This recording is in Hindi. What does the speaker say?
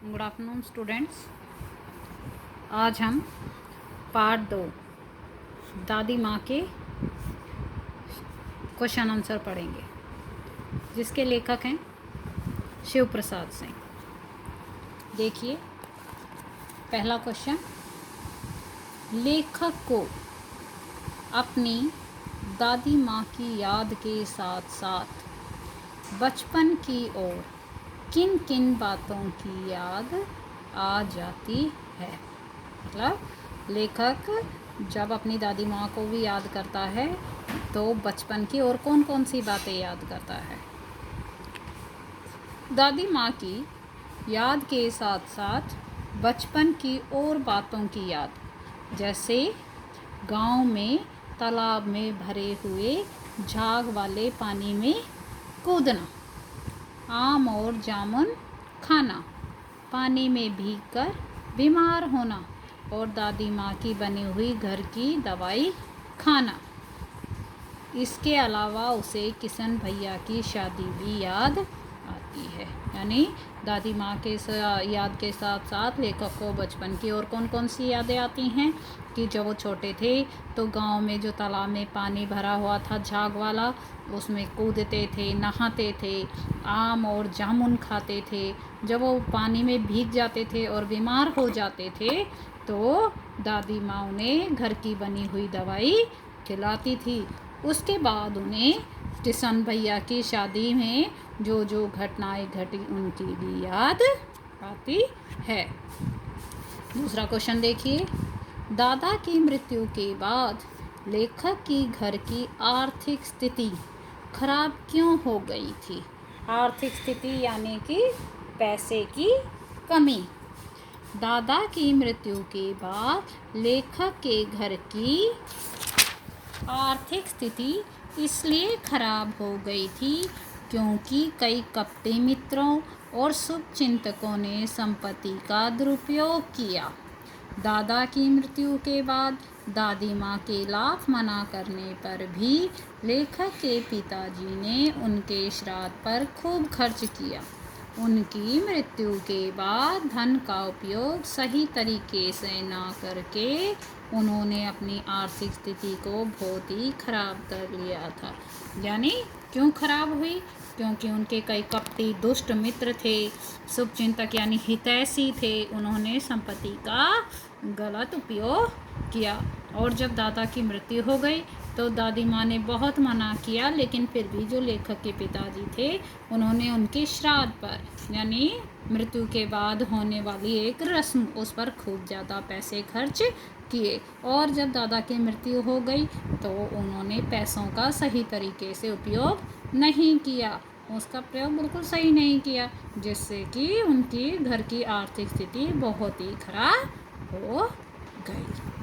Good afternoon students. आज हम पार्ट 2 दादी माँ के क्वेश्चन आंसर पढ़ेंगे, जिसके लेखक हैं शिव प्रसाद सिंह। देखिए, पहला क्वेश्चन, लेखक को अपनी दादी माँ की याद के साथ साथ बचपन की ओर किन किन बातों की याद आ जाती है। मतलब लेखक जब अपनी दादी माँ को भी याद करता है तो बचपन की और कौन कौन सी बातें याद करता है। दादी माँ की याद के साथ साथ बचपन की और बातों की याद, जैसे गांव में तालाब में भरे हुए झाग वाले पानी में कूदना, आम और जामुन खाना, पानी में भीगकर बीमार होना और दादी माँ की बनी हुई घर की दवाई खाना। इसके अलावा उसे किशन भैया की शादी भी याद आती है। यानी दादी माँ के याद के साथ साथ लेखक को बचपन की और कौन कौन सी यादें आती हैं कि जब वो छोटे थे तो गांव में जो तालाब में पानी भरा हुआ था झाग वाला, उसमें कूदते थे, नहाते थे, आम और जामुन खाते थे। जब वो पानी में भीग जाते थे और बीमार हो जाते थे तो दादी माँ उन्हें घर की बनी हुई दवाई खिलाती थी। उसके बाद उन्हें किशन भैया की शादी में जो जो घटनाएं घटी उनकी भी याद आती है। दूसरा क्वेश्चन देखिए, दादा की मृत्यु के बाद लेखक की घर की आर्थिक स्थिति खराब क्यों हो गई थी। आर्थिक स्थिति यानी कि पैसे की कमी। दादा की मृत्यु के बाद लेखक के घर की आर्थिक स्थिति इसलिए खराब हो गई थी क्योंकि कई कपटी मित्रों और शुभचिंतकों ने संपत्ति का दुरुपयोग किया। दादा की मृत्यु के बाद दादी माँ के लाख मना करने पर भी लेखक के पिताजी ने उनके श्राद्ध पर खूब खर्च किया। उनकी मृत्यु के बाद धन का उपयोग सही तरीके से ना करके उन्होंने अपनी आर्थिक स्थिति को बहुत ही खराब कर लिया था। यानी क्यों खराब हुई? क्योंकि उनके कई कपटी दुष्ट मित्र थे, शुभचिंतक यानी हितैषी थे। उन्होंने संपत्ति का गलत उपयोग किया और जब दादा की मृत्यु हो गई तो दादी माँ ने बहुत मना किया, लेकिन फिर भी जो लेखक के पिताजी थे उन्होंने उनके श्राद्ध पर यानी मृत्यु के बाद होने वाली एक रस्म, उस पर खूब ज़्यादा पैसे खर्च किए। और जब दादा की मृत्यु हो गई तो उन्होंने पैसों का सही तरीके से उपयोग नहीं किया, उसका प्रयोग बिल्कुल सही नहीं किया, जिससे कि उनकी घर की आर्थिक स्थिति बहुत ही खराब हो गई।